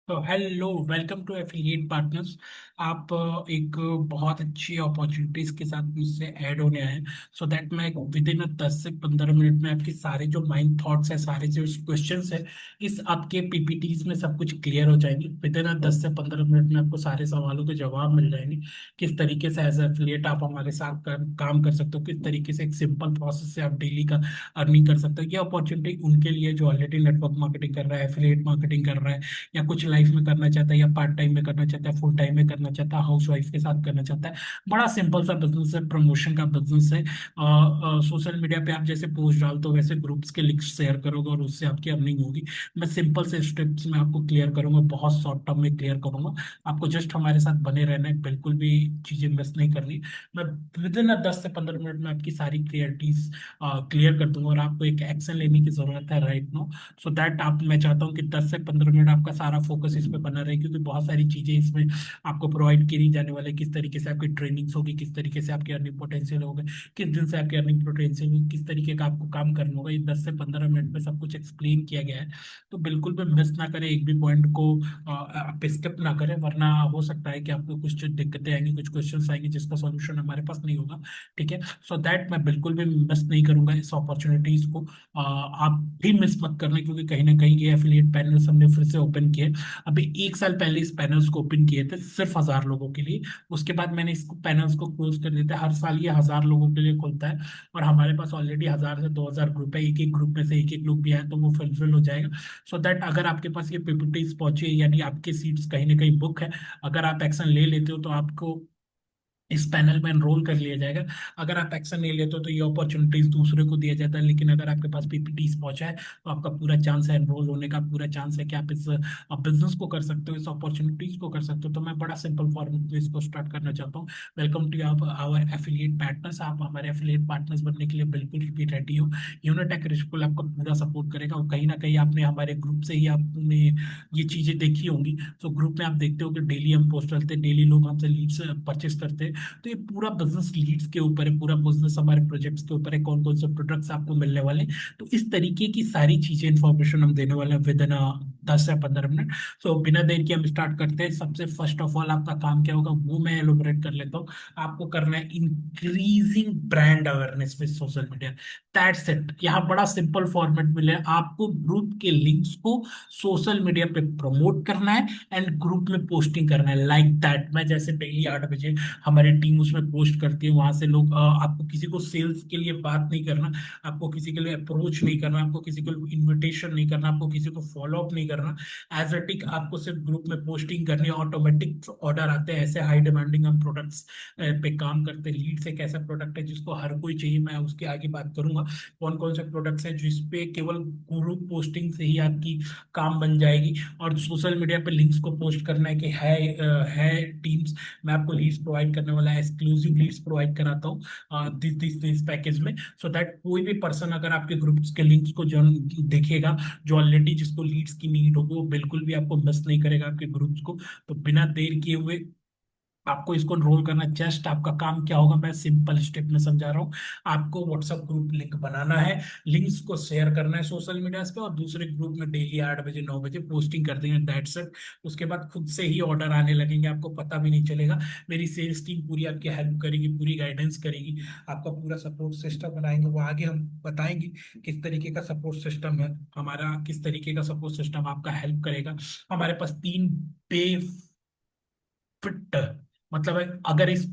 तो hello, welcome to affiliate partners. आप एक बहुत अच्छी अपॉर्चुनिटीज के साथ मुझसे ऐड होने आए हैं। सो दैट मैं विद इन 10 से 15 मिनट में आपके सारे जो माइंड थॉट्स है, सारे जो क्वेश्चंस है, इस आपके पीपीटीज में सब कुछ क्लियर हो जाएंगे। विद इन 10 से 15 मिनट में आपको सारे सवालों के जवाब मिल जाएंगे। किस तरीके से एज एफिलिएट आप हमारे साथ काम कर सकते हो, किस तरीके से एक सिंपल प्रोसेस से आप डेली का अर्निंग कर सकते हो। ये अपॉर्चुनिटी उनके लिए जो ऑलरेडी नेटवर्क मार्केटिंग कर रहा है, एफिलिएट मार्केटिंग कर रहा है, या कुछ लाइफ में करना चाहता है, या पार्ट टाइम में करना चाहता है, फुल टाइम में करना चाहता है, हाउस वाइफ के साथ करना चाहता है। बड़ा सिंपल सा बिजनेस है, प्रमोशन का बिजनेस है। सोशल मीडिया पे आप जैसे पोस्ट डालते हो वैसे ग्रुप्स के लिंक्स शेयर करोगे और उससे आपकी अर्निंग होगी। मैं सिंपल से स्टेप्स में आपको क्लियर करूंगा, बहुत शॉर्ट टर्म में क्लियर करूंगा। आपको जस्ट हमारे साथ बने रहना है, बिल्कुल भी चीजें मिस नहीं करनी। मैं विद इन 10 से 15 मिनट में आपकी सारी क्लियरिटीज क्लियर कर दूंगा, और आपको एक एक्शन लेने की जरूरत है राइट नाउ। सो दैट आप मैं चाहता हूँ कि 10 से 15 मिनट आपका सारा फोकस इस पे बना रहे, क्योंकि बहुत सारी चीजें इसमें आपको प्रोवाइड करी जाने वाले, किस तरीके से आपकी ट्रेनिंग्स होगी, किस तरीके से आपकी अर्निंग पोटेंशियल होगा, किस दिन से आपकी अर्निंग पोटेंशियल होगी, किस तरीके का आपको काम करना होगा। ये 10 से 15 मिनट में सब कुछ एक्सप्लेन किया गया है। तो बिल्कुल भी मिस ना करें, एक भी पॉइंट को आप स्किप ना करें, वरना हो सकता है कि आपको कुछ दिक्कतें आएंगी, कुछ क्वेश्चंस आएंगे जिसका सॉल्यूशन हमारे पास नहीं होगा। ठीक है। सो दैट मैं बिल्कुल भी मिस नहीं करूंगा इस अपॉर्चुनिटीज को। आप भी मिस मत करना, क्योंकि कहीं ना कहीं ये एफिलिएट पैनल्स हमने फिर से ओपन किए। अभी 1 साल पहले इस पैनल्स को ओपन किए थे सिर्फ 1000 लोगों के लिए। उसके बाद मैंने इस पैनल्स को क्लोज कर दिया था। हर साल ये 1000 लोगों के लिए खुलता है, और हमारे पास ऑलरेडी 1000 से 2000 ग्रुप है। एक एक ग्रुप में से एक एक लोग भी आए तो वो फुलफिल हो जाएगा। सो दैट अगर आपके पास ये पीपीटीज पहुंचे, यानी आपके सीट्स कहीं ना कहीं बुक है, अगर आप एक्शन ले लेते हो तो आपको इस पैनल में एनरोल कर लिया जाएगा। अगर आप एक्शन नहीं लेते हो तो ये अपॉर्चुनिटीज दूसरे को दिया जाता है, लेकिन अगर आपके पास पीपीटीज पहुंचा है तो आपका पूरा चांस है एनरोल होने का, पूरा चांस है कि आप इस बिजनेस को कर सकते हो, इस अपॉर्चुनिटीज को कर सकते हो। तो मैं बड़ा सिंपल फॉर्मेट में इसको स्टार्ट करना चाहता हूँ। वेलकम टू आप आवर एफिलिएट पार्टनर्स। आप हमारे एफिलिएट पार्टनर्स बनने के लिए बिल्कुल भी रेडी हो। यूनिटेक रिस्कुल आपका पूरा सपोर्ट करेगा, और कहीं ना कहीं आपने हमारे ग्रुप से ही आपने ये चीजें देखी होंगी। तो ग्रुप में आप देखते हो कि डेली हम पोस्ट डालते हैं, डेली लोग हमसे लीड्स परचेस करते हैं। तो ये पूरा बिजनेस लीड्स के ऊपर है, पूरा बिजनेस हमारे प्रोजेक्ट्स के ऊपर है, कौन कौन से प्रोडक्ट्स आपको मिलने वाले हैं। तो इस तरीके की सारी चीजें इंफॉर्मेशन हम देने वाले हैं विद इन 10 से 15 मिनट। सो बिना देर के हम स्टार्ट करते हैं। सबसे फर्स्ट ऑफ ऑल आपका काम क्या होगा वो मैं एलोबरेट कर लेता हूँ। आपको करना है increasing brand awareness with social media. That's it. यहाँ बड़ा सिंपल फॉर्मेट मिले, आपको ग्रुप के लिंक्स को सोशल मीडिया पे प्रमोट करना है एंड ग्रुप में पोस्टिंग करना है लाइक दैट। मैं जैसे डेली 8 बजे हमारी टीम उसमें पोस्ट करती है, वहां से लोग आपको किसी को सेल्स के लिए बात नहीं करना, आपको किसी के लिए अप्रोच नहीं करना, आपको किसी को इनविटेशन नहीं करना, आपको किसी को फॉलो अप नहीं करना। एज अ टिक आपको सिर्फ ग्रुप में पोस्टिंग करनी है, ऑटोमेटिक ऑर्डर आते हैं। ऐसे हाई डिमांडिंग हम प्रोडक्ट्स पे काम करते हैं। लीड्स एक ऐसा प्रोडक्ट है जिसको हर कोई चाहिए, मैं उसके आगे बात करूंगा कौन कौन से प्रोडक्ट्स हैं जिसपे केवल ग्रुप पोस्टिंग से ही आपकी काम बन जाएगी। और सोशल मीडिया पे लिंक्स को पोस्ट करना है कि है टीम्स, मैं आपको लीड्स प्रोवाइड करने वाला है, एक्सक्लूसिव लीड्स प्रोवाइड कराता हूँ दिस पैकेज में। सो दैट कोई भी पर्सन अगर आपके ग्रुप्स के लिंक्स को जो देखेगा, जो ऑलरेडी जिसको लीड्स की नीड होगी, वो बिल्कुल भी आपको मिस नहीं करेगा आपके ग्रुप्स को। तो बिना देर किए हुए आपको इसको रोल करना। जस्ट आपका काम क्या होगा, मैं सिंपल स्टेप में समझा रहा हूँ। आपको व्हाट्सएप ग्रुप लिंक बनाना है, लिंक्स को शेयर करना है सोशल मीडिया पे, और दूसरे ग्रुप में डेली 8 बजे 9 बजे पोस्टिंग कर देंगे। That's it. उसके बाद खुद से ही ऑर्डर आने लगेंगे, आपको पता भी नहीं चलेगा। मेरी सेल्स टीम पूरी आपकी हेल्प करेगी, पूरी गाइडेंस करेगी, आपका पूरा सपोर्ट सिस्टम बनाएंगे। वो आगे हम बताएंगे किस तरीके का सपोर्ट सिस्टम है हमारा, किस तरीके का सपोर्ट सिस्टम आपका हेल्प करेगा। हमारे पास 3 फिट, मतलब है, अगर इस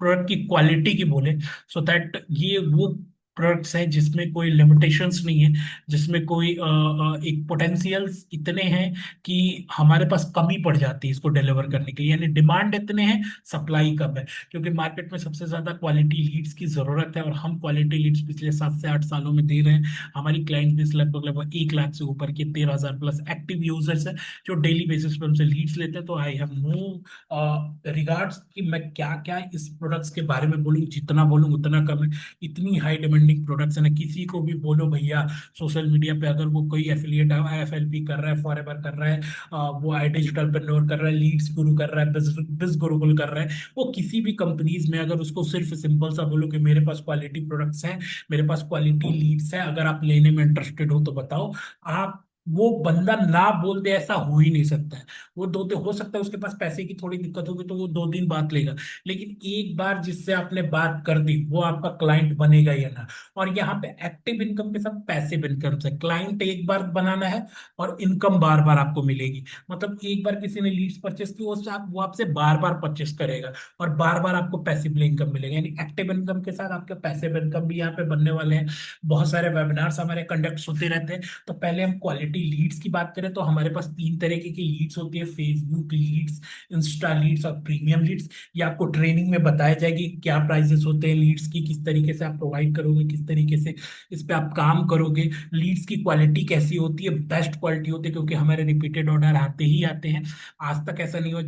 प्रोडक्ट की क्वालिटी की बोले, सो दैट ये वो प्रोडक्ट्स हैं जिसमें कोई लिमिटेशंस नहीं है, जिसमें कोई एक पोटेंशियल्स इतने हैं कि हमारे पास कमी पड़ जाती है इसको डिलीवर करने के लिए। यानी डिमांड इतने हैं, सप्लाई कम है, क्योंकि मार्केट में सबसे ज्यादा क्वालिटी लीड्स की जरूरत है, और हम क्वालिटी लीड्स पिछले 7 से 8 सालों में दे रहे हैं। हमारी क्लाइंट बेस लगभग लगभग 1 लाख से ऊपर के 13,000 प्लस एक्टिव यूजर्स है, जो डेली बेसिस पे हमसे लीड्स लेते हैं। तो आई हैव नो रिगार्ड्स कि मैं क्या क्या इस प्रोडक्ट्स के बारे में बोलूँ, जितना बोलूँ उतना कम है। इतनी हाई डिमांडिंग प्रोडक्ट्स है ना, किसी को भी बोलो भैया सोशल मीडिया पे अगर वो कोई एफिलिएट एफएलपी कर रहा है, फॉरएवर कर रहा है, वो आई डिजिटल पेन्योर कर रहा है, लीड्स गुरु कर रहा है, बिज गुरुकुल कर रहा है, वो किसी भी कंपनीज में अगर उसको सिर्फ सिंपल सा बोलो कि मेरे पास क्वालिटी प्रोडक्ट्स हैं, मेरे पास क्वालिटी लीड्स है, अगर आप लेने में इंटरेस्टेड हो तो बताओ, आप वो बंदा ना बोल दे ऐसा हो ही नहीं सकता है। वो दो दिन हो सकता है उसके पास पैसे की थोड़ी दिक्कत होगी तो वो 2 दिन बात लेगा, लेकिन एक बार जिससे आपने बात कर दी वो आपका क्लाइंट बनेगा या ना। और यहाँ पे एक्टिव इनकम के साथ पैसिव इनकम से क्लाइंट एक बार बनाना है और इनकम बार बार आपको मिलेगी। मतलब एक बार किसी ने लीड्स परचेस की, वो आपसे बार बार परचेस करेगा और बार बार आपको पैसिव इनकम मिलेगा। यानी एक्टिव इनकम के साथ आपके पैसिव इनकम भी यहाँ पे बनने वाले हैं। बहुत सारे वेबिनार्स हमारे कंडक्ट होते रहते हैं। तो पहले हम क्वालिटी लीड्स की बात करें तो हमारे पास 3 तरीके की लीड्स होती है, फेसबुक लीड्स, इंस्टा लीड्स और प्रीमियम लीड्स। ये आपको ट्रेनिंग में बताया जाएगी क्या प्राइसेस होते हैं लीड्स की, किस तरीके से आप प्रोवाइड करोगे, किस तरीके से इस पे आप काम करोगे, लीड्स की क्वालिटी कैसी होती है, बेस्ट क्वालिटी होती है, क्योंकि हमारे रिपीटेड ऑर्डर आते ही आते हैं। आज तक ऐसा नहीं हुआ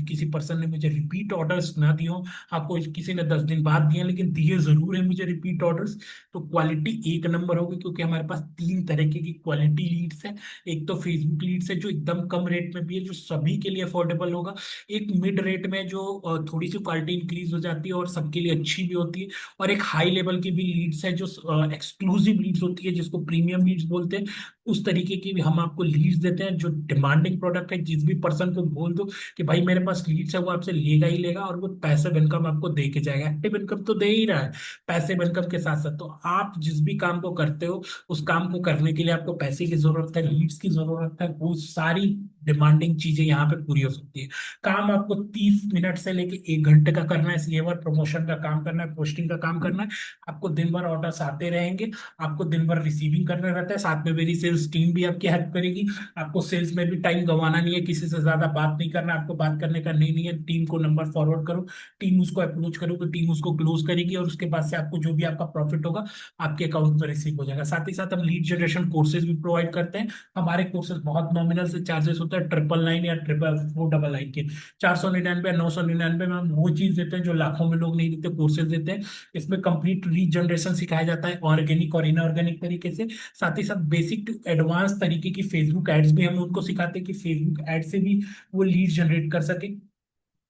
किसी पर्सन ने मुझे रिपीट ऑर्डर्स ना दिए हो। हाँ, कोई किसी ने 10 दिन बाद दिए लेकिन दिए जरूर है मुझे रिपीट ऑर्डर्स। तो क्वालिटी एक नंबर होगी क्योंकि हमारे पास 3 तरीके की क्वालिटी लीड्स है। एक तो फेसबुक लीड्स है जो एकदम कम रेट में भी है, जो सभी के लिए अफोर्डेबल होगा। एक मिड रेट में जो थोड़ी सी क्वालिटी इंक्रीज हो जाती है और सबके लिए अच्छी भी होती है। और एक हाई लेवल की भी लीड्स है जो एक्सक्लूसिव लीड्स होती है, जिसको प्रीमियम लीड्स बोलते हैं। उस तरीके की भी हम आपको लीड्स देते हैं जो डिमांडिंग प्रोडक्ट है। जिस भी पर्सन को बोल दो कि भाई मेरे पास लीड्स है, वो आपसे लेगा ही लेगा और वो पैसिव इनकम आपको दे के जाएगा। एक्टिव इनकम तो दे ही रहा है पैसिव इनकम के साथ साथ। तो आप जिस भी काम को करते हो उस काम को करने के लिए आपको पैसे की जरूरत है, लीड्स की जरूरत है, वो सारी डिमांडिंग चीजें यहाँ पे पूरी हो सकती है। काम आपको 30 मिनट से लेके 1 घंटे का करना है, सिलेवर प्रमोशन का काम करना है, पोस्टिंग का काम करना है। आपको दिन भर ऑर्डर्स आते रहेंगे, आपको दिन भर रिसीविंग करना रहता है, साथ में मेरी सेल्स टीम भी आपकी हेल्प करेगी। आपको सेल्स में भी टाइम गंवाना नहीं है, किसी से ज्यादा बात नहीं करना, आपको बात करने का नहीं है। टीम को नंबर फॉरवर्ड करो, टीम उसको अप्रोच करोगे, टीम उसको क्लोज करेगी और उसके बाद से आपको जो भी आपका प्रॉफिट होगा आपके अकाउंट में रिसीव हो जाएगा। साथ ही साथ हम लीड जनरेशन कोर्सेज भी प्रोवाइड करते हैं। हमारे कोर्सेज बहुत नॉमिनल से चार्जेस होते हैं, 999 या 499 के। 499 999 में हम वो चीज देते हैं जो लाखों में लोग नहीं देते, कोर्सेज देते हैं। इसमें कंप्लीट लीड जनरेशन सिखाया जाता है ऑर्गेनिक और इनऑर्गेनिक तरीके से। साथ ही साथ बेसिक टू एडवांस तरीके की फेसबुक एड्स भी हम उनको सिखाते हैं कि फेसबुक एड से भी वो लीड जनरेट कर सके।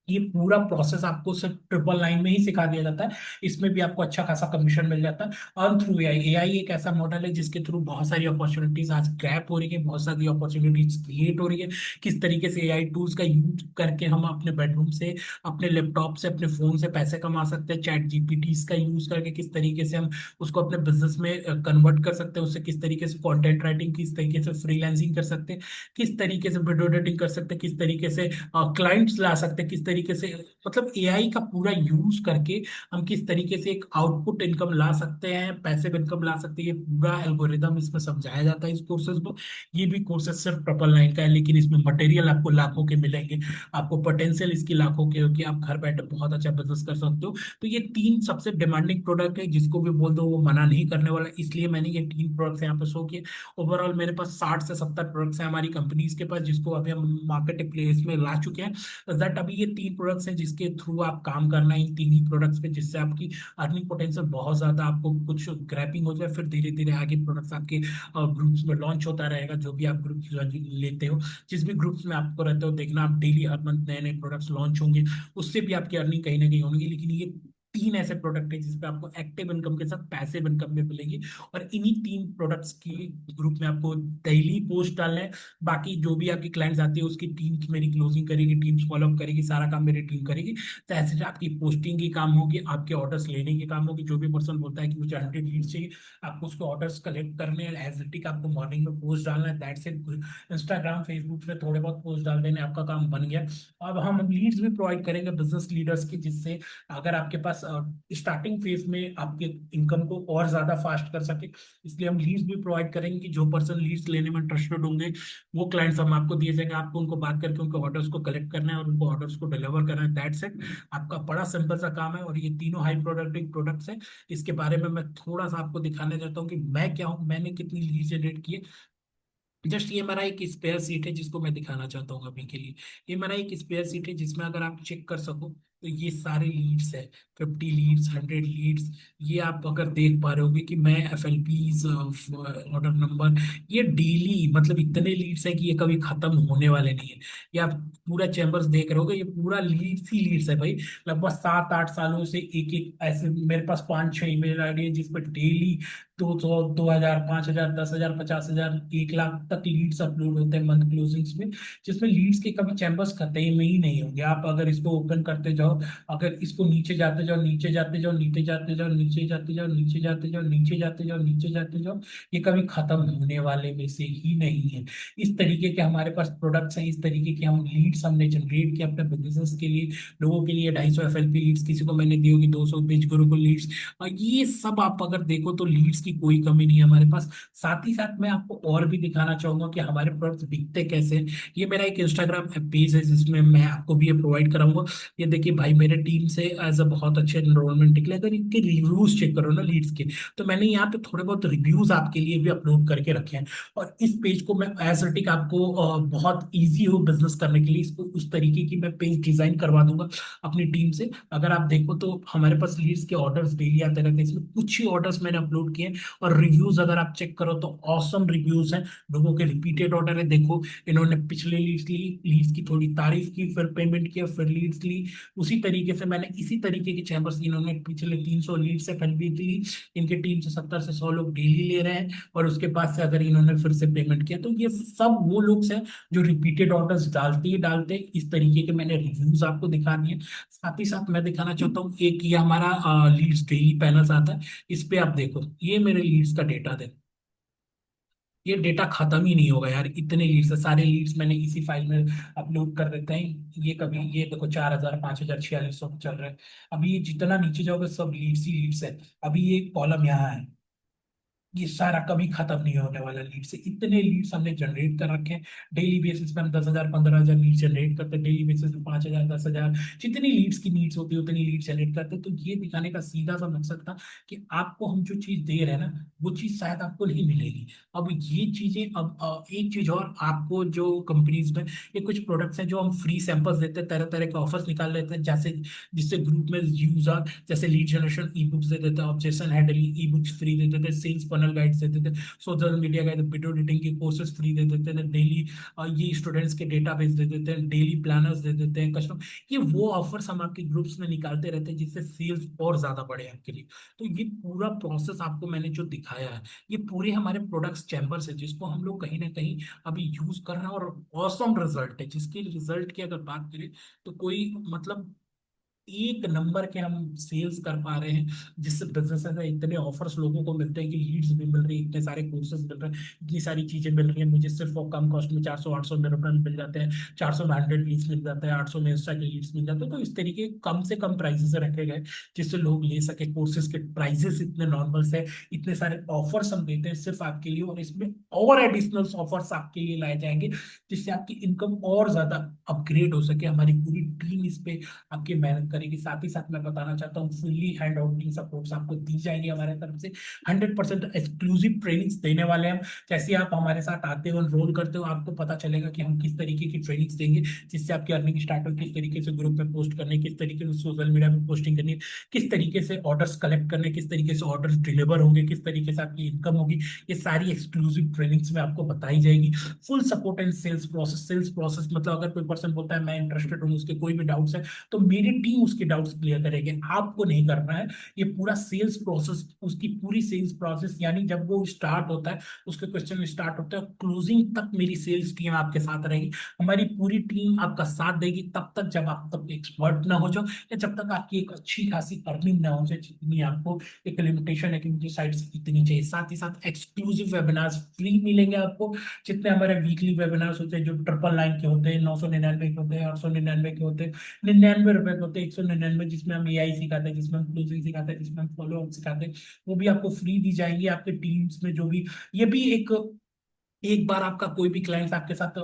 ये पूरा प्रोसेस आपको सिर्फ 999 में ही सिखा दिया जाता है। इसमें भी आपको अच्छा खासा कमीशन मिल जाता है। अर्न थ्रू एआई, एआई एक ऐसा मॉडल है जिसके थ्रू बहुत सारी अपॉर्चुनिटीज आज क्रैप हो रही है, बहुत सारी अपॉर्चुनिटीज क्रिएट हो रही है। किस तरीके से एआई टूल्स का यूज करके हम अपने बेडरूम से, अपने लैपटॉप से, अपने फोन से पैसे कमा सकते हैं। चैट जीपीटीज का यूज करके किस तरीके से हम उसको अपने बिजनेस में कन्वर्ट कर सकते हैं, उससे किस तरीके से कंटेंट राइटिंग, किस तरीके से फ्रीलांसिंग कर सकते हैं, किस तरीके से वीडियो एडिटिंग कर सकते हैं, किस तरीके से क्लाइंट्स ला सकते हैं, किस तरीके से, मतलब एआई का पूरा यूज करके हम किस तरीके से एक आउटपुट इनकम ला सकते हैं, पैसिव इनकम ला सकते हैं। ये पूरा एल्गोरिदम इसमें समझाया जाता है इस कोर्सेज में। ये भी कोर्सेज सिर्फ 999 का है, लेकिन इसमें मटेरियल आपको लाखों के मिलेंगे। आपको पोटेंशियल इसकी लाखों के हो कि आप घर बैठे बहुत अच्छा बिजनेस कर सकते हो। तो ये 3 सबसे डिमांडिंग प्रोडक्ट है, जिसको भी बोल दो वो मना नहीं करने वाला, इसलिए मैंने ये 3 प्रोडक्ट्स यहाँ पे शो किए। ओवरऑल मेरे पास 60 से 70 प्रोडक्ट्स हैं हमारी कंपनीज के पास, जिसको अभी हम मार्केट प्लेस में ला चुके हैं। दैट अभी ये 3 प्रोडक्ट्स हैं जिसके थ्रू आप काम करना है, इन 3 ही प्रोडक्ट्स पे, जिससे आपकी अर्निंग पोटेंशियल बहुत ज्यादा आपको कुछ ग्रैपिंग हो जाए। फिर धीरे धीरे आगे प्रोडक्ट्स आपके ग्रुप्स में लॉन्च होता रहेगा, जो भी आप ग्रुप लेते हो। जिस भी ग्रुप्स में आपको रहते हो, देखना आप डेली हर मंथ नए नए प्रोडक्ट्स लॉन्च होंगे, उससे भी आपकी अर्निंग कहीं ना कहीं होगी। लेकिन ये 3 ऐसे प्रोडक्ट है जिसपे आपको एक्टिव इनकम के साथ पैसिव इनकम भी मिलेगी। और इन्हीं 3 प्रोडक्ट्स की ग्रुप में आपको डेली पोस्ट डालना है। बाकी जो भी आपकी क्लाइंट्स आती है उसकी टीम मेरी क्लोजिंग करेगी, टीम्स फॉलो अप करेगी, सारा काम मेरी टीम करेगी। तो ऐसे आपकी पोस्टिंग की काम होगी, आपके ऑर्डर्स लेने की काम होगी। जो भी पर्सन बोलता है कि मुझे 100 लीड चाहिए, आपको उसके ऑर्डर्स कलेक्ट करने हैं। एज इट आपको मॉर्निंग में पोस्ट डालना है, दैट्स इट। इंस्टाग्राम फेसबुक पे थोड़े बहुत पोस्ट डाल देने, आपका काम बन गया। अब हम लीड्स भी प्रोवाइड करेंगे बिजनेस लीडर्स की, जिससे अगर आपके पास स्टार्टिंग फेज में आपके इनकम को और ज्यादा फास्ट कर सके, इसलिए हम लीड्स भी प्रोवाइड करेंगे कि जो पर्सन लीड्स लेने में इंटरेस्टेड होंगे वो क्लाइंट्स हम आपको दिए जाएंगे। आपको उनको बात करके उनके ऑर्डर्स को कलेक्ट करना है और उनको ऑर्डर्स को डिलीवर करना है, दैट्स इट। आपका बड़ा सिंपल सा काम है। और ये तीनों हाई प्रोडक्टिव प्रोडक्ट्स हैं। इसके बारे में मैं थोड़ा सा आपको दिखाने चाहता हूँ कि मैं क्या हूँ, मैंने कितनी लीड जनरेट की है। जस्ट ये मेरा एक स्पेयर सीट है जिसको मैं दिखाना चाहता हूँ अभी के लिए। ये मेरा एक स्पेयर सीट है जिसमें अगर आप चेक कर सको, तो ये सारे लीड्स है, 50 लीड्स, 100 लीड्स। ये आप अगर देख पा रहे होगे कि मैं F L Ps, order number, ये डेली मतलब इतने लीड्स है कि ये कभी खत्म होने वाले नहीं है। ये आप पूरा चैम्बर्स देख रहे होगे, ये पूरा लीड्स ही लीड्स है भाई। लगभग 7-8 सालों से एक एक ऐसे मेरे पास 5-6 ईमेल आईडी है जिस पर डेली 200, 2000, 5000, 10,000, 50,000, 1 लाख तक लीड्स अपलोड होते हैं मंथ क्लोजिंग्स में। जिसमें लीड्स के कभी चैम्बर्स खत्म में ही नहीं होंगे। आप अगर इसको ओपन करते जाओ, अगर इसको नीचे जाते जाओ, नीचे जाते जाओ, नीचे जाते जाओ, नीचे जाते जाओ, नीचे जाते जाओ, नीचे जाते जाओ, नीचे जाते जाओ, ये कभी खत्म होने वाले में से ही नहीं है। इस तरीके के हमारे पास प्रोडक्ट्स हैं, इस तरीके के हम लीड्स हमने जनरेट किए अपने बिजनेस के लिए। लोगों के लिए 250 FLP लीड्स, किसी को मैंने दी होगी 200 पेज ग्रुप लीड्स। और ये सब आप अगर देखो तो लीड्स की कोई कमी नहीं है हमारे पास। साथ ही साथ मैं आपको और भी दिखाना चाहूंगा कि हमारे प्रोडक्ट्स बिकते कैसे हैं। ये मेरा एक इंस्टाग्राम पेज है जिसमें मैं आपको भी ये प्रोवाइड कराऊंगा। ये देखिए भाई, मेरे टीम से एज अ बहुत अच्छे एनरोलमेंट निकले। अगर इनके रिव्यूज चेक करो ना लीड्स के, तो मैंने यहाँ पे थोड़े बहुत रिव्यूज आपके लिए भी अपलोड करके रखे हैं। और इस पेज को मैं एज टिक आपको बहुत ईजी हो बिजनेस करने के लिए, इसको उस तरीके की मैं पेज डिजाइन करवा दूंगा अपनी टीम से। अगर आप देखो तो हमारे पास लीड्स के ऑर्डर्स डेली आते रहते हैं, इसमें कुछ ही ऑर्डर्स मैंने अपलोड किए हैं। और रिव्यूज अगर आप चेक करो तो ऑसम रिव्यूज हैं, लोगों के रिपीटेड ऑर्डर है। देखो, इन्होंने पिछले लीड्स ली, लीड्स की थोड़ी तारीफ की, फिर पेमेंट किया, फिर लीड्स ली। उसी तरीके से मैंने इसी तरीके की चैम्बर्स, इन्होंने पिछले 300 लीड से पहले ली। इनके टीम से 70 से 100 लोग डेली ले रहे हैं। और उसके बाद से अगर इन्होंने फिर से पेमेंट किया, तो ये सब वो लोग हैं जो रिपीटेड ऑर्डर्स डालते ही डालते। इस तरीके के मैंने रिव्यूज आपको दिखा दिए। साथ ही साथ मैं दिखाना चाहता हूँ, एक ये हमारा लीड्स डेली पैनल आता है। इस पे आप देखो, ये मेरे लीड्स का डेटा है। ये डेटा खत्म ही नहीं होगा यार, इतने लीड्स है। सारे लीड्स मैंने इसी फाइल में अपलोड कर देते हैं। ये कभी, ये देखो 4,000, 5,000, 4,600 चल रहा है। अभी ये जितना नीचे जाओगे सब लीड्स ही लीड्स है। अभी ये कॉलम यहाँ है, ये सारा कभी खत्म नहीं होने वाला लीड से। इतने लीड्स हमने जनरेट कर रखे हैं। डेली बेसिस पे हम 10,000, 15,000 लीड जनरेट करते हैं। डेली बेसिस पे 5,000, 10,000, जितनी लीड्स की नीड्स होती है उतनी लीड जनरेट करते हैं। तो ये दिखाने का सीधा सा मकसद था कि आपको हम जो चीज दे रहे हैं ना, वो चीज शायद आपको नहीं मिलेगी। अब ये चीजें, अब एक चीज और आपको, जो कंपनीज में ये कुछ प्रोडक्ट्स हैं जो हम फ्री सैंपल्स देते हैं, तरह तरह के ऑफर्स निकाल लेते हैं, जैसे जिससे ग्रुप में यूजर, जैसे लीड जनरेशन ई बुक्स दे देते हैं, objection handling e books free दे देते हैं, सेल्स फनल गाइड्स दे देते हैं, social media guide, video editing के कोर्सेज फ्री दे देते हैं, डेली ये स्टूडेंट्स के डेटाबेस दे देते हैं, डेली प्लानर्स दे देते हैं कस्टमर। ये वो ऑफर्स हम आपके ग्रुप्स में निकालते रहते हैं जिससे सेल्स और ज्यादा बढ़े आपके लिए। तो ये पूरा प्रोसेस आपको मैंने जो दिखाया है, ये पूरे हमारे प्रोडक्ट्स चैम्बर्स है जिसको हम लोग कहीं ना कहीं अभी यूज कर रहे हैं। और ऑसम रिजल्ट है, जिसके रिजल्ट की अगर बात करें तो कोई मतलब एक नंबर के हम सेल्स कर पा रहे हैं। जिससे बिजनेस है, इतने ऑफर्स लोगों को मिलते हैं कि लीड्स भी मिल रही है, इतने सारे कोर्सेज मिल रहे हैं, इतनी सारी चीजें मिल रही हैं मुझे सिर्फ और कम कॉस्ट में 400-800 में रुपए में मिल जाते हैं। 400 में 100 लीड्स मिल जाते हैं, 800 में इंस्टा के लीड्स मिल जाते हैं। तो इस तरीके कम से कम प्राइसेस रखे गए जिससे लोग ले सके। कोर्सेज के प्राइसेस इतने नॉर्मल से, इतने सारे ऑफर्स हम देते हैं सिर्फ आपके लिए। और इसमें और एडिशनल ऑफर्स आपके लिए लाए जाएंगे जिससे आपकी इनकम और ज्यादा अपग्रेड हो सके। हमारी पूरी टीम इस पे आपकी मेहनत करेगी। साथ ही साथ मैं बताना चाहता हूँ, फुल्ली हैंड आउटिंग सपोर्ट्स आपको दी जाएंगी हमारे तरफ से। 100% एक्सक्लूसिव ट्रेनिंग्स देने वाले हैं हम। जैसे आप हमारे साथ आते हो, एनरोल करते हो, आपको पता चलेगा कि हम किस तरीके की ट्रेनिंग्स देंगे जिससे आपकी अर्निंग स्टार्ट हो, किस तरीके से ग्रुप में पोस्ट करने, किस तरीके से सोशल मीडिया में पोस्टिंग करनी, किस तरीके से ऑर्डर्स कलेक्ट करने, किस तरीके से ऑर्डर्स डिलीवर होंगे, किस तरीके से आपकी इनकम होगी। ये सारी एक्सक्लूसिव ट्रेनिंग्स में आपको बताई जाएगी। Full support and sales process. Sales process मतलब अगर कोई पर्सन बोलता है मैं इंटरेस्टेड हूँ, उसके कोई भी डाउट्स है, तो मेरी टीम उसके डाउट्स क्लियर करेगी, आपको नहीं करना है। ये पूरा सेल्स प्रोसेस, उसकी पूरी सेल्स प्रोसेस, यानी जब वो स्टार्ट होता है, उसके क्वेश्चन स्टार्ट होता है, क्लोजिंग तक मेरी सेल्स टीम आपके साथ रहेगी। हमारी पूरी टीम आपका साथ देगी तब तक जब आप तक एक्सपर्ट ना हो जाओ, या जब तक आपकी एक अच्छी खासी अर्निंग ना हो जाए, जितनी आपको एक लिमिटेशन है कि मुझे साइड से इतनी चाहिए। साथ ही साथ एक्सक्लूसिव वेबिनार्स फ्री मिलेंगे आपको। जितने हमारे वीकली वेबिनार्स होते हैं जो 999 के होते हैं, 999 के होते हैं, 899 के होते हैं, 99 रुपए के होते हैं, 199, जिसमें हम एआई सिखाते हैं, जिसमें हम क्लोजिंग सिखाते हैं, जिसमें हम फॉलो अप सिखाते हैं, वो भी आपको फ्री दी जाएंगी आपके टीम्स में। जो भी, ये भी एक एक बार आपका कोई भी क्लाइंट आपके साथ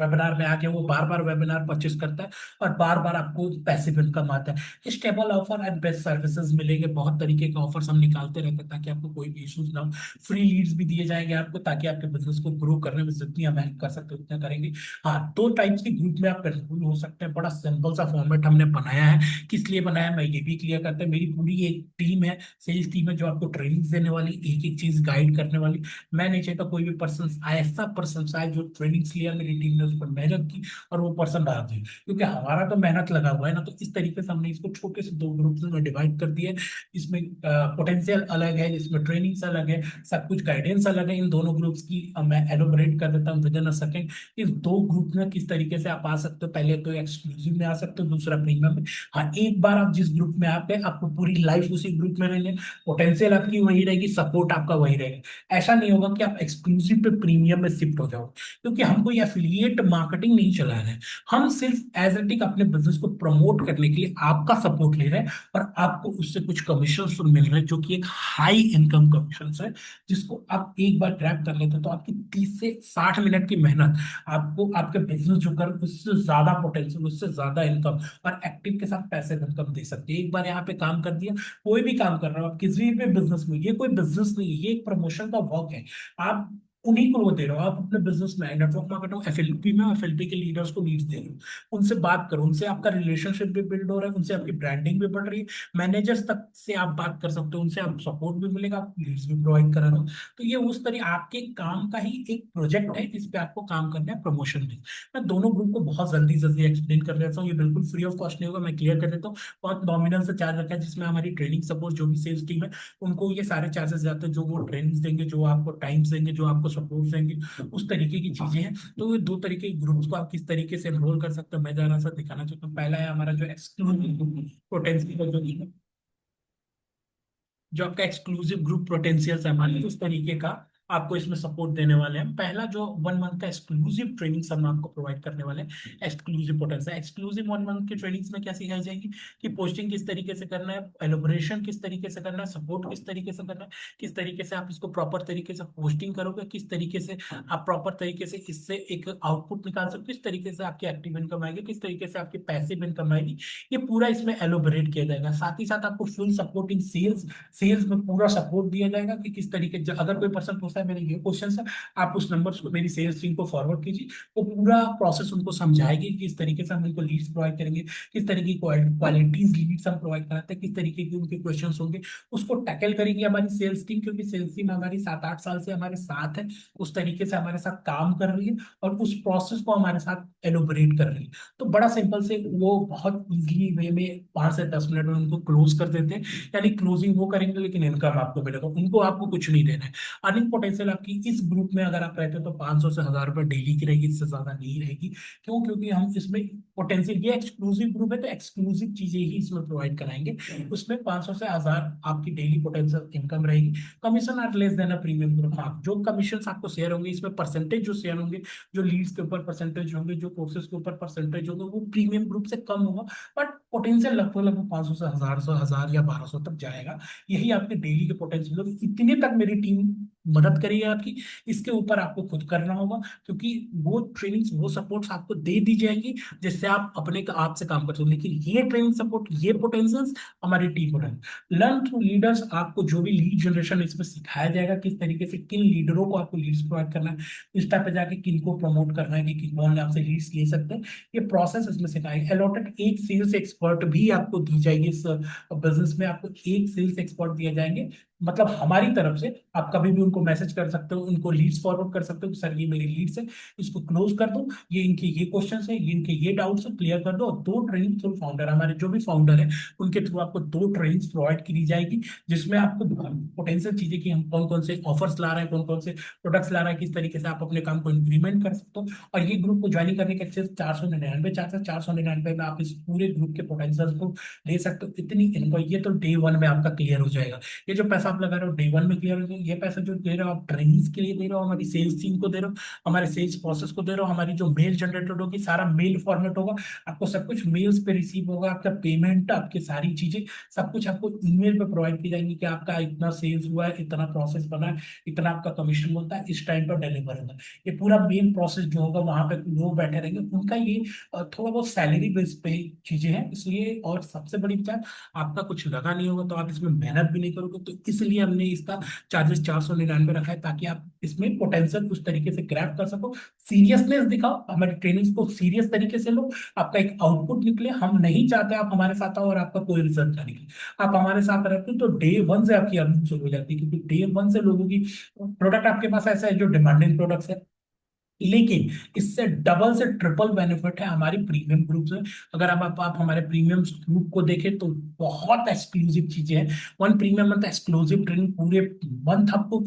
वेबिनार में आके वो बार बार वेबिनार परचेस करता है और बार बार आपको पैसिव इनकम आता है। Stable offer and best services मिलेंगे, बहुत तरीके के ऑफर्स हम निकालते रहते हैं ताकि आपको कोई भी इश्यूज ना हो। फ्री लीड्स भी दिए जाएंगे आपको ताकि आपके बिजनेस को ग्रो करने में जितनी हम हेल्प कर सकते हैं उतना करेंगे। हाँ, दो टाइप्स के ग्रुप में आप एनरोल हो सकते हैं। बड़ा सिंपल सा फॉर्मेट हमने बनाया है, किस लिए बनाया मैं ये भी क्लियर करता है। मेरी पूरी एक टीम है, सेल्स टीम है, जो आपको ट्रेनिंग देने वाली, एक एक चीज गाइड करने वाली। मैं नहीं चाहता कोई भी पर्सन, ऐसा पर्सन आए जो ट्रेनिंग्स लिया मेरी टीम ने, उस पर मेहनत की और वो पर्सन आ जाए, क्योंकि हमारा तो मेहनत लगा हुआ है ना। तो इस तरीके से हमने इसको छोटे से दो ग्रुप्स में डिवाइड कर दिया है। इसमें पोटेंशियल अलग है, इसमें ट्रेनिंग्स अलग है, सब कुछ गाइडेंस अलग है। इन दोनों ग्रुप्स की मैं एलोबरेट कर देता हूँ विद इन अ सेकेंड। इस दो ग्रुप में किस तरीके से आप आ सकते हो, पहले तो एक्सक्लूसिव में आ सकते हो, दूसरा प्रीमियम में। हाँ, एक बार आप जिस ग्रुप में आप गए, आपको पूरी लाइफ उसी ग्रुप में रहने, पोटेंशियल आपकी वही रहेगी, सपोर्ट आपका वही रहेगा। ऐसा नहीं होगा कि आप एक्सक्लूसिव पे प्रीमियम में शिफ्ट हो जाओ, क्योंकि हम कोई एफिलिएट मार्केटिंग नहीं चला रहे हैं। हम सिर्फ एज एटिक अपने बिजनेस को प्रमोट करने के लिए आपका सपोर्ट ले रहे हैं, और आपको उससे कुछ कमीशन मिल रहे हैं जो कि एक हाई इनकम कमीशन है, जिसको आप एक बार ग्रैब कर लेते हैं तो आपकी 30 से 60 मिनट की मेहनत आपको आपके बिजनेस जो कर उससे ज्यादा पोटेंशियल, उससे ज्यादा इनकम और एक्टिव के साथ पैसे इनकम दे सकते हैं। एक बार यहाँ पे काम कर दिया, कोई भी काम कर रहे हो आप किसी भी बिजनेस में, ये कोई बिजनेस नहीं है, ये एक प्रमोशन का वर्क है। आप उन्हीं को वो दे रहे हो, आप अपने बिजनेस में नेटवर्क मार्केटिंग एफएलपी में, एफएलपी के लीडर्स को लीड्स दे रहे हो। उनसे बात करो, उनसे आपका रिलेशनशिप भी बिल्ड हो रहा है, उनसे आपकी ब्रांडिंग भी बढ़ रही है, मैनेजर्स तक से आप बात कर सकते हो, उनसे आप सपोर्ट भी मिलेगा, आप लीड्स भी प्रोवाइड करा रहे हो। तो ये उस तरह आपके काम का ही एक प्रोजेक्ट है जिस पे आपको काम करना है, प्रमोशन में। मैं दोनों ग्रुप को बहुत जल्दी जल्दी एक्सप्लेन कर देता हूँ, ये बिल्कुल फ्री ऑफ कॉस्ट नहीं होगा, मैं क्लियर कर देता हूँ। बहुत नॉमिनल से चार्ज रखा है, जिसमें हमारी ट्रेनिंग सपोर्ट जो भी सेल्स टीम है उनको ये सारे चार्जेस जाते हैं, जो वो ट्रेनिंग देंगे, जो आपको टाइम्स देंगे, जो आपको सपोर्ट देंगे, उस तरीके की चीजें हैं। तो ये दो तरीके के ग्रुप्स को आप किस तरीके से एनरोल कर सकते हो, मैं जरा सा दिखाना चाहता हूँ। पहला है हमारा जो एक्सक्लूसिव पोटेंशियल, जो आपका एक्सक्लूसिव ग्रुप पोटेंशियल है हमारे, उस तरीके का आपको इसमें सपोर्ट देने वाले हैं। पहला जो 1 मंथ का एक्सक्लूसिव ट्रेनिंग हम आपको प्रोवाइड करने वाले हैं, एक्सक्लूसिव पोटेंशियल। एक्सक्लूसिव 1 मंथ की ट्रेनिंग्स में क्या सिखाई जाएगी कि पोस्टिंग किस तरीके से करना है, एलोबरेशन किस तरीके से करना है, सपोर्ट किस तरीके से करना है, किस तरीके से आप इसको प्रॉपर तरीके से पोस्टिंग करोगे, किस तरीके से आप प्रॉपर तरीके से इससे एक आउटपुट निकाल सकते हो, किस तरीके से आपकी एक्टिव इनकम आएगी, किस तरीके से आपकी पैसिव इनकम आएगी। ये पूरा इसमें एलोबरेट किया जाएगा। साथ ही साथ आपको full support in sales, sales में पूरा सपोर्ट दिया जाएगा कि किस तरीके, अगर कोई पर्सन पूछता है मेरे ये क्वेश्चन है, आप उस नंबर को मेरी सेल्स टीम को फॉरवर्ड कीजिए, वो पूरा प्रोसेस उनको समझाएगी कि किस तरीके से हम उनको लीड्स प्रोवाइड करेंगे, किस तरीके की क्वालिटीज लीड्स हम प्रोवाइड कराते हैं, किस तरीके के उनके क्वेश्चन होंगे, उसको टैकल करेगी हमारी सेल्स टीम, क्योंकि सेल्स टीम हमारी 7-8 साल से हमारे साथ है, उस तरीके से हमारे साथ काम कर रही है और उस प्रोसेस को हमारे साथ एलोबरेट कर रही है। तो बड़ा सिंपल से वो बहुत इजीली वे में 5 से 10 मिनट में उनको क्लोज कर देते हैं। यानी क्लोजिंग वो करेंगे लेकिन इनकम आपको मिलेगा, उनको आपको कुछ नहीं देना है। अर्निंग पोटेंशियल आपकी इस ग्रुप में अगर आप रहते हो तो 500 से 1000 रुपए डेली की रहेगी, इससे ज्यादा नहीं रहेगी। क्यों? क्योंकि हम इसमें पोटेंशियल, ये एक्सक्लूसिव ग्रुप है तो एक्सक्लूसिव चीजें ही इसमें प्रोवाइड कराएंगे। उसमें 500 से 1000 आपकी डेली पोटेंशियल इनकम रहेगी। Commission are less than a premium group. हाँ, जो कमीशन आपको शेयर होंगे, इसमें परसेंटेज जो शेयर होंगे, जो लीड्स के ऊपर परसेंटेज होंगे, जो कोर्सेज के ऊपर परसेंटेज होंगे, वो प्रीमियम ग्रुप से कम होगा। बट पोटेंशियल लगभग लगभग 500 से 1000 या 1200 तक जाएगा। यही आपके डेली के पोटेंशियल, इतने तक मेरी टीम मदद करेगी आपकी। इसके ऊपर आपको खुद करना होगा, क्योंकि वो ट्रेनिंग्स, वो सपोर्ट्स आपको दे दी जाएगी जिससे आप अपने आप से काम कर सकते हो। लेकिन ये ट्रेनिंग सपोर्ट, ये पोटेंशियल्स हमारी टीम को रहेंगे। लर्न थ्रू लीडर्स, आपको जो भी लीड जनरेशन इसमें सिखाया जाएगा, किस तरीके से किन लीडरों को आपको लीड्स प्रोवाइड करना है, इंस्टा पे जाके किन को प्रमोट करना है, कि कौन आपसे लीड्स ले सकते हैं, ये प्रोसेस इसमें सिखाएंगे। अलॉटेड एक सेल्स एक्सपर्ट भी आपको दी जाएगी। इस बिजनेस में आपको एक सेल्स एक्सपर्ट दिए जाएंगे, मतलब हमारी तरफ से। आप कभी भी उनको मैसेज कर सकते हो, उनको लीड्स फॉरवर्ड कर सकते हो कि सर ये मेरी लीड्स है, इसको क्लोज कर दो, ये इनके ये क्वेश्चन है, ये इनके ये डाउट्स है, क्लियर कर दो। और 2 ट्रेनिंग थ्रू फाउंडर, हमारे जो भी फाउंडर है उनके थ्रू आपको 2 ट्रेनिंग प्रोवाइड की जाएगी, जिसमें आपको पोटेंशियल चीजें कि हम कौन कौन से ऑफर्स ला रहे हैं, कौन कौन से प्रोडक्ट्स ला रहे हैं, किस तरीके से आप अपने काम को इंक्रीमेंट कर सकते हो। और ये ग्रुप को ज्वाइन करने के सिर्फ 499 चार्ज है। 499 में आप इस पूरे ग्रुप के पोटेंशियल को ले सकते हो। इतनी इनको, ये तो डे 1 में आपका क्लियर हो जाएगा। ये जो पैसा आप लगा रहे हो डे वन में क्लियर हो जाए। ये पैसा जो दे रहे हो आप ट्रेनिंग्स के लिए दे रहे हो, हमारी सेल्स टीम को दे रहे हो, हमारे सेल्स प्रोसेस को दे रहे हो, हमारी जो मेल जनरेटेड होगी सारा मेल फॉर्मेट होगा, आपको सब कुछ मेल्स पे रिसीव होगा, आपका पेमेंट, आपकी सारी चीजें सब कुछ आपको ईमेल पे प्रोवाइड की जाएंगी कि आपका इतना सेल्स हुआ है, इतना प्रोसेस बना है, इतना आपका कमीशन बनता है, इस टाइम पर डिलीवर होगा। ये पूरा मेन प्रोसेस जो होगा वहां पे लोग बैठे रहेंगे, उनका ये थोड़ा बहुत सैलरी बेस पे ही चीजें हैं इसलिए। और सबसे बड़ी बात, आपका कुछ लगा नहीं होगा तो आप इसमें मेहनत भी नहीं करोगे, तो इसलिए हमने इसका चार्जेस 499 रखा है, ताकि आप इसमें पोटेंशियल उस तरीके से ग्रैब कर सको, सीरियसनेस दिखाओ, हमारी ट्रेनिंग को सीरियस तरीके से लो, आपका एक आउटपुट निकले। हम नहीं चाहते आप हमारे साथ आओ और आपका कोई रिजल्ट ना निकले। आप हमारे साथ रहते हो तो डे वन से आपकी अर्निंग शुरू हो जाती है, क्योंकि डे वन से लोगों की प्रोडक्ट आपके पास ऐसा है जो डिमांडिंग प्रोडक्ट्स है। लेकिन इससे डबल से ट्रिपल बेनिफिट है हमारी प्रीमियम ग्रुप से। अगर आप हमारे प्रीमियम ग्रुप को देखें तो बहुत एक्सक्लूसिव चीजें हैं। One premium month exclusive training, पूरे मंथ आपको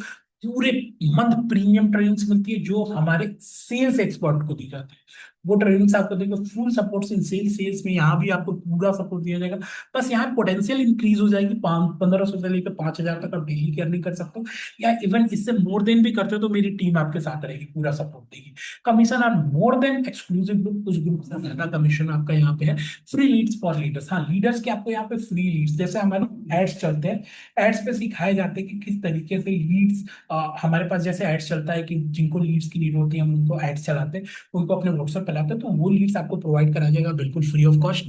पूरे मंथ प्रीमियम ट्रेनिंग्स मिलती है जो हमारे सेल्स एक्सपर्ट को दी जाती है। वो ट्रेनिंग्स आपको देखो full support in sales, sales में यहाँ भी आपको पूरा सपोर्ट दिया जाएगा। बस यहाँ पोटेंशियल इंक्रीज हो जाएगी, 1500 से लेकर 5000 तक आप डेली की अर्निंग कर सकते हो, या इवन इससे मोर देन भी करते हो तो मेरी टीम आपके साथ रहेगी, पूरा सपोर्ट देगी। Commission are more than exclusive group, उस ग्रुप से ज्यादा कमीशन आपका यहाँ पे है। फ्री लीड्स फॉर लीडर्स, हाँ लीडर्स के आपको यहाँ पे फ्री लीड्स, जैसे हमारे एड्स चलते हैं, एड्स पे सिखाए जाते हैं कि किस तरीके से लीड्स, हमारे पास जैसे एड्स चलता है कि जिनको लीड्स की नीड होती है हम उनको एड्स चलाते हैं, उनको अपने व्हाट्सएप पे लाते हैं, तो वो लीड्स आपको प्रोवाइड करा जाएगा बिल्कुल फ्री ऑफ कॉस्ट।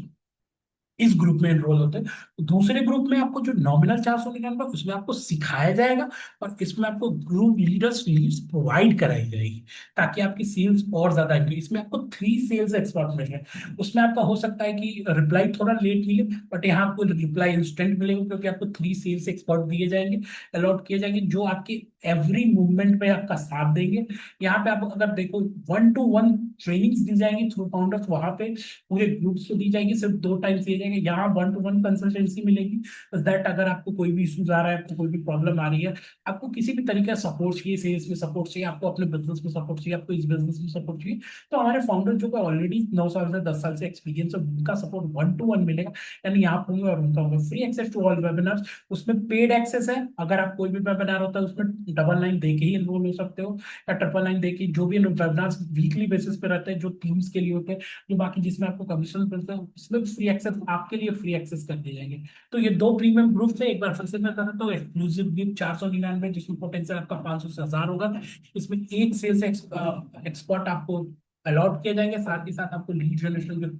इस ग्रुप में एनरोल होते हैं। दूसरे ग्रुप में आपको जो नॉमिनल 499 उसमें आपको सिखाया जाएगा, और इसमें आपको ग्रुप लीडर्स लीड्स प्रोवाइड कराई जाएगी, ताकि आपकी सेल्स और ज्यादा इंक्रीज। इसमें आपको 3 सेल्स एक्सपर्ट मिलेंगे। उसमें आपका हो सकता है कि रिप्लाई थोड़ा लेट मिले, बट यहाँ आपको रिप्लाई इंस्टेंट मिलेगा, क्योंकि आपको 3 सेल्स एक्सपर्ट दिए जाएंगे, अलॉट किए जाएंगे, जो आपके एवरी मूवमेंट पे आपका साथ देंगे। यहाँ पे आप अगर देखो 1-to-1 ट्रेनिंग्स दी जाएंगी थ्रू फाउंडर्स, वहां पे पूरे ग्रुप्स को दी जाएगी, सिर्फ 2 टाइम्स दिए जाएंगे। यहाँ 1-to-1 कंसल्टेंसी मिलेगी, दैट अगर आपको कोई भी इशूज आ रहा है, आपको कोई भी प्रॉब्लम आ रही है, आपको किसी भी तरीके का सपोर्ट चाहिए, सेल्स में सपोर्ट चाहिए, आपको अपने बिजनेस में सपोर्ट चाहिए, आपको इस बिजनेस में सपोर्ट चाहिए, तो हमारे फाउंडर जो ऑलरेडी 9 साल से 10 साल से एक्सपीरियंस है, उनका सपोर्ट 1-to-1 मिलेगा। यानी आप होंगे और उनका होगा। Free access to all webinars, उसमें पेड एक्सेस है, अगर आप कोई भी वेबिनार होता है उसमें 99 दे के ही एनरोल हो सकते हो, या 999 दे के, जो भी वेबिनार्स वीकली बेसिस पे रहते हैं जो टीम्स के लिए होते हैं, जो बाकी जिसमें आपको कमीशन मिलता है, उसमें फ्री एक्सेस आपके लिए फ्री एक्सेस कर दिए जाएंगे। तो ये 2 प्रीमियम ग्रुप है, एक बार फिर से मैं कर देता हूँ। एक्सक्लूसिव गिफ्ट 499, जिसमें पोटेंशियल आपका 500 से 1000 होगा। इसमें एक सेल्स एक्सपर्ट आपको अलॉट किए जाएंगे, साथ ही साथ आपको लीड जनरेशन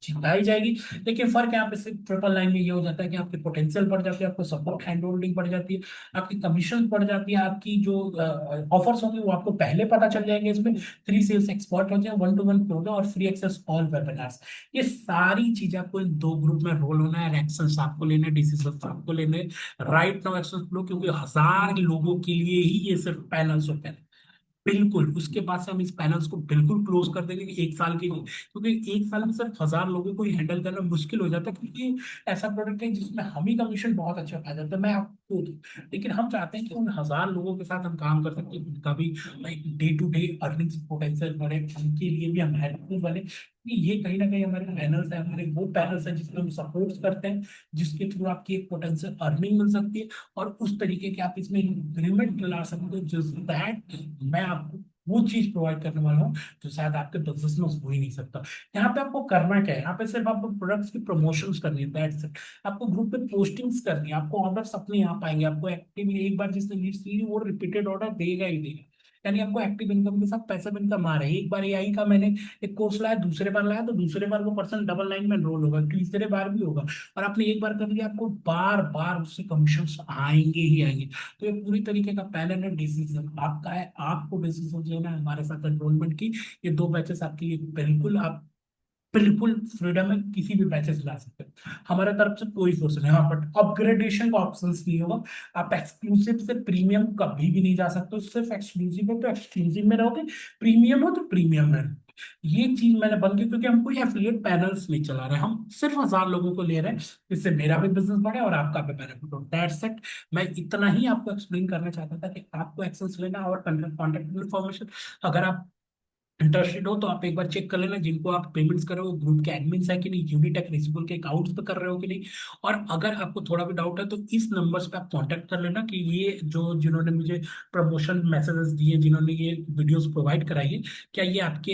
जिताई जाएगी। लेकिन फर्क यहाँ पे सिर्फ 999 में ये हो जाता है कि आपकी पोटेंशियल बढ़ जाती है, आपको सपोर्ट हैंड होल्डिंग बढ़ जाती है, आपकी कमीशन बढ़ जाती है, आपकी जो ऑफर्स होंगे वो आपको पहले पता चल जाएंगे। इसमें 3 सेल्स एक्सपर्ट हो जाए, 1-to-1 होगा, और फ्री एक्सेस ऑल वेबिनार्स। ये सारी चीजें आपको इन 2 ग्रुप में रोल होना है, एक्शंस आपको लेने, डिसीजन आपको लेने। राइट नाउ एक्शंस लो, क्योंकि 1000 लोगों के लिए ही ये सिर्फ पैनल्स होते हैं। बिल्कुल उसके बाद से हम इस पैनल्स को बिल्कुल क्लोज कर देंगे कि 1 साल के लिए, क्योंकि 1 साल में सिर्फ 1000 लोगों को ही हैंडल करना मुश्किल हो जाता है, क्योंकि ऐसा प्रोडक्ट है जिसमें हम ही कमीशन बहुत अच्छा पा जाता है, मैं आपको दूं। लेकिन हम चाहते हैं कि उन 1000 लोगों के साथ हम काम कर सकते हैं, उनका भी day to day earnings potential बढ़े, उनके लिए भी हम हेल्पफुल बने, कि ये कहीं ना कहीं हमारे पैनल्स है, हमारे वो पैनल्स है जिसमें हम सपोर्ट करते हैं, जिसके थ्रू आपकी एक पोटेंशियल अर्निंग मिल सकती है, और उस तरीके के आप इसमें इंक्रीमेंट ला सकते हो, जिस दैट मैं आपको वो चीज प्रोवाइड करने वाला हूँ जो शायद आपके बिजनेस में हो ही नहीं सकता। यहाँ पे आपको करना क्या है, यहाँ पे सिर्फ आपको प्रोडक्ट्स की प्रमोशंस करनी है, दैट्स इट। आपको ग्रुप पे पोस्टिंग्स करनी है, आपको ऑर्डर्स अपने यहाँ पाएंगे, आपको एक्टिवली एक बार जिसने लीड्स ली वो रिपीटेड ऑर्डर देगा ही देगा। यानी आपको एक्टिव इनकम के साथ पैसिव इनकम आ रहा है। एक बार एआई का मैंने एक कोर्स लाया, दूसरे बार लाया तो दूसरे बार वो पर्सन डबल लाइन में एनरोल होगा, तीसरे बार भी होगा, और आपने एक बार कर लिया, आपको बार बार उससे कमीशन आएंगे ही आएंगे। तो ये पूरी तरीके का पैनल है, डिसीजन आपका है, आपको डिसीजन लेना है हमारे साथ एनरोलमेंट की। ये 2 बैचेस आपके लिए बिल्कुल, आप बिल्कुल फ्रीडम है, किसी भी बैचेस ला सकते हैं, हमारे तरफ से कोई फोर्स नहीं। हाँ बट अपग्रेडेशन का ऑप्शन नहीं होगा। आप एक्सक्लूसिव से प्रीमियम कभी भी नहीं जा सकते हो, सिर्फ एक्सक्लूसिव है तो एक्सक्लूसिव में रहोगे, प्रीमियम हो तो प्रीमियम में रहोगे। ये चीज मैंने बंद की, क्योंकि हम कोई एफिलिएट पैनल्स नहीं चला रहे, हम सिर्फ 1000 लोगों को ले रहे हैं, जिससे मेरा भी बिजनेस बढ़े और आपका भी बेनिफिट हो, दैट्स इट। मैं इतना ही आपको एक्सप्लेन करना चाहता था कि आपको एक्सेस लेना और कॉन्टेक्ट इन्फॉर्मेशन, अगर आप इंटरेस्टेड हो तो आप एक बार चेक कर लेना, जिनको आप पेमेंट्स कर रहे हो ग्रुप के एडमिन्स है कि नहीं, यूनिटेक रिसिबल के अकाउंट्स पे कर रहे हो कि नहीं। और अगर आपको थोड़ा भी डाउट है तो इस नंबर्स पे आप कांटेक्ट कर लेना कि ये जो जिन्होंने मुझे प्रमोशन मैसेजेस दिए, जिन्होंने ये वीडियोस प्रोवाइड कराई है, क्या ये आपके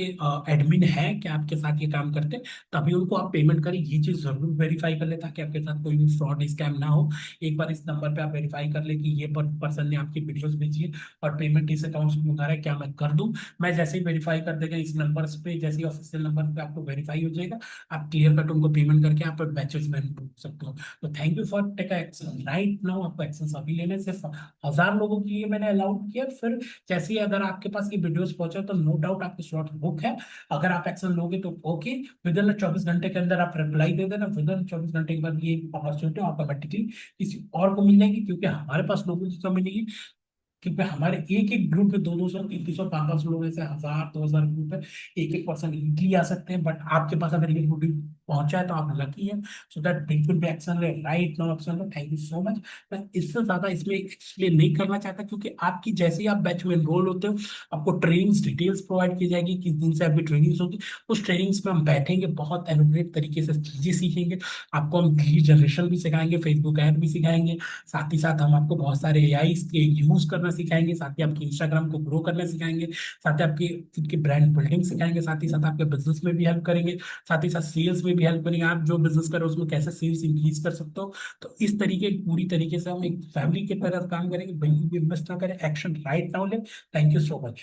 एडमिन है, क्या आपके साथ ये काम करते हैं, तभी उनको आप पेमेंट करें। ये चीज जरूर वेरीफाई कर ले ताकि आपके साथ कोई भी फ्रॉड स्कैम ना हो। एक बार इस नंबर पे आप वेरीफाई कर ले कि ये पर्सन ने आपकी वीडियोस भेजी है और पेमेंट इस अकाउंट से मंगा रहा है, क्या मैं कर दूं। मैं जैसे ही वेरीफाई कर देगा इस नंबर पे, जैसे ही ऑफिशियल नंबर पे आपको वेरीफाई हो जाएगा, आप क्लियर कट उनको पेमेंट करके आप बैचेस में enroll हो सकते हो। तो thank you for take action right now. आपको एक्शन अभी लेने, सिर्फ 1,000 लोगों के लिए मैंने अलाउड किया। फिर जैसे ही अगर आपके पास ये वीडियोस पहुंचे तो नो डाउट आपके स्लॉट बुक है। अगर आप एक्शन लोगे तो ओके, विद इन 24 घंटे के अंदर आप रिप्लाई दे देना, विद इन 24 घंटे के बाद ये अपॉर्चुनिटी ऑटोमेटिकली किसी और को मिल जाएगी, क्योंकि हमारे पास लोगों की कमी नहीं है। क्योंकि हमारे एक एक ग्रुप में 200 300 500 लोग, ऐसे 1,000 2,000 ग्रुप है, एक एक पर्सन इजीली आ सकते हैं। बट आपके पास अगर ये नोटिस पहुंचा है तो आप लकी हैं। सो दैट बिल्कुल भी एक्शन ले, right now action low. Thank you so much. मैं इससे ज्यादा इसमें एक्सप्लेन नहीं करना चाहता, क्योंकि आपकी जैसे ही आप बैच में एनरोल होते हो आपको ट्रेनिंग्स डिटेल्स प्रोवाइड की जाएगी, किस दिन से आपकी ट्रेनिंग्स होगी। उस ट्रेनिंग्स में हम बैठेंगे, बहुत एलोबरेट तरीके से चीजें सीखेंगे। आपको हम लीड जनरेशन भी सिखाएंगे, फेसबुक ऐड भी सिखाएंगे। साथ ही साथ हम आपको बहुत सारे एआई के यूज करना सिखाएंगे, साथ ही आपके इंस्टाग्राम को ग्रो करना सिखाएंगे, साथ ही आपकी खुद की ब्रांड बिल्डिंग सिखाएंगे, साथ ही साथ आपके बिजनेस में भी हेल्प करेंगे, साथ ही साथ सेल्स में भी हेल्प करेंगे। आप जो बिजनेस करो उसमें कैसे सेल्स इंक्रीज कर सकते हो। तो इस तरीके पूरी तरीके से हम एक फैमिली की तरह काम करेंगे। बिल्कुल भी मिस ना करें, एक्शन राइट नाउ ले। Thank you so much.